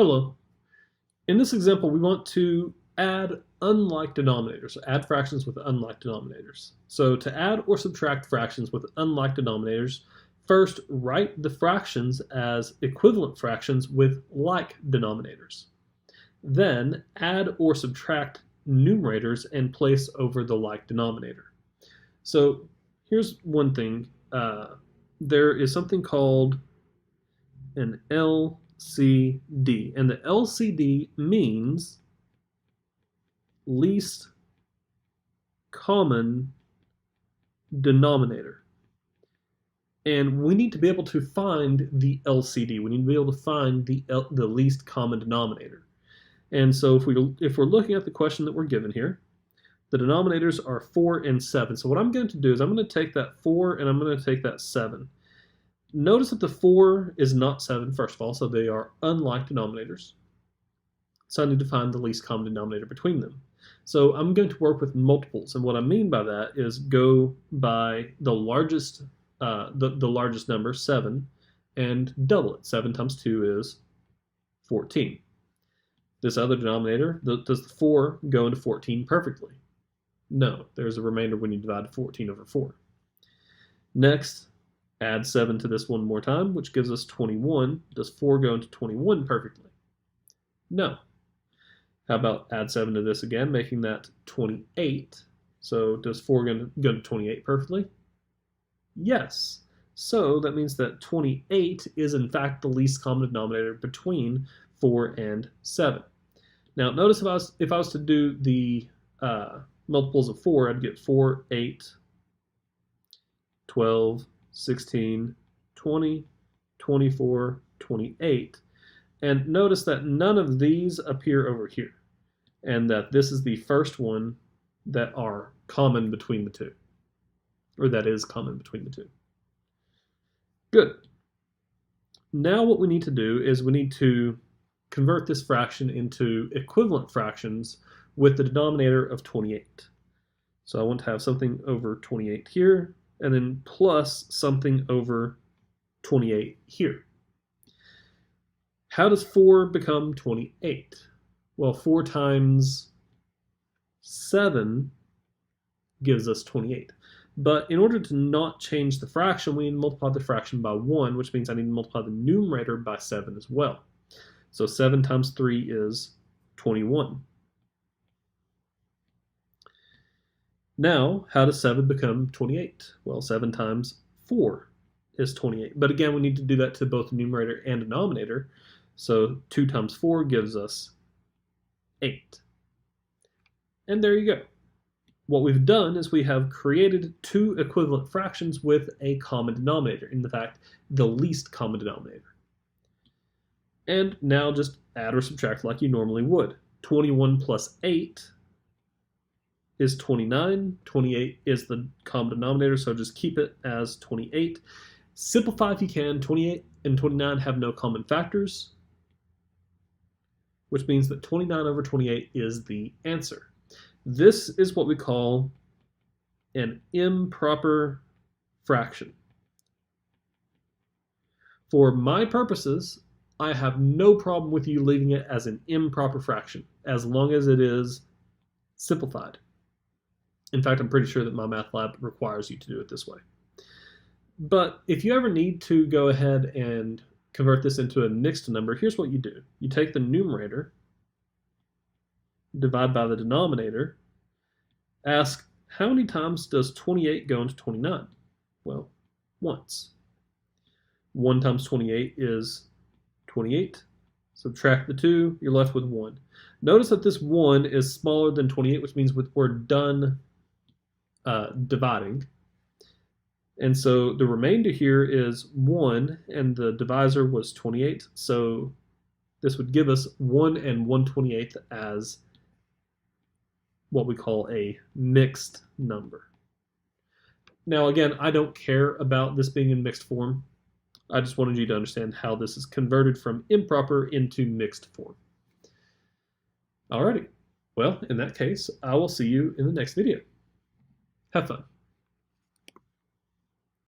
Hello. In this example, we want to add unlike denominators, so add fractions with unlike denominators. So to add or subtract fractions with unlike denominators, first write the fractions as equivalent fractions with like denominators. Then add or subtract numerators and place over the like denominator. So here's one thing. There is something called an LCD, and the LCD means least common denominator. And we need to be able to find the LCD. We need to be able to find the least common denominator. And so if we're looking at the question that we're given here, the denominators are 4 and 7. So what I'm going to do is I'm going to take that 4 and I'm going to take that 7. Notice that the 4 is not 7, first of all, so they are unlike denominators. So I need to find the least common denominator between them. So I'm going to work with multiples, and what I mean by that is go by the largest number, 7, and double it. 7 times 2 is 14. This other denominator, does the 4 go into 14 perfectly? No, there's a remainder when you divide 14 over 4. Next, add 7 to this one more time, which gives us 21. Does 4 go into 21 perfectly? No. How about add 7 to this again, making that 28. So does 4 go into 28 perfectly? Yes. So that means that 28 is in fact the least common denominator between 4 and 7. Now notice if I was to do the multiples of 4, I'd get 4, 8, 12, 16, 20, 24, 28. And notice that none of these appear over here, and that this is the first one that are common between the two, or that is common between the two. Good. Now what we need to do is we need to convert this fraction into equivalent fractions with the denominator of 28. So I want to have something over 28 here, and then plus something over 28 here. How does 4 become 28? Well, 4 times 7 gives us 28. But in order to not change the fraction, we need to multiply the fraction by 1, which means I need to multiply the numerator by 7 as well. So 7 times 3 is 21. Now, how does 7 become 28? Well, 7 times 4 is 28. But again, we need to do that to both the numerator and denominator. So 2 times 4 gives us 8. And there you go. What we've done is we have created two equivalent fractions with a common denominator, in fact, the least common denominator. And now just add or subtract like you normally would. 21 plus 8 is 29. 28 is the common denominator, so just keep it as 28. Simplify if you can. 28 and 29 have no common factors, which means that 29 over 28 is the answer. This is what we call an improper fraction. For my purposes, I have no problem with you leaving it as an improper fraction, as long as it is simplified. In fact, I'm pretty sure that my math lab requires you to do it this way. But if you ever need to go ahead and convert this into a mixed number, here's what you do. You take the numerator, divide by the denominator, ask how many times does 28 go into 29? Well, once. 1 times 28 is 28. Subtract the 2, you're left with 1. Notice that this 1 is smaller than 28, which means we're done dividing. And so the remainder here is 1, and the divisor was 28. So this would give us 1 and 1/28 as what we call a mixed number. Now again, I don't care about this being in mixed form. I just wanted you to understand how this is converted from improper into mixed form. Alrighty, well, in that case, I will see you in the next video. Have fun.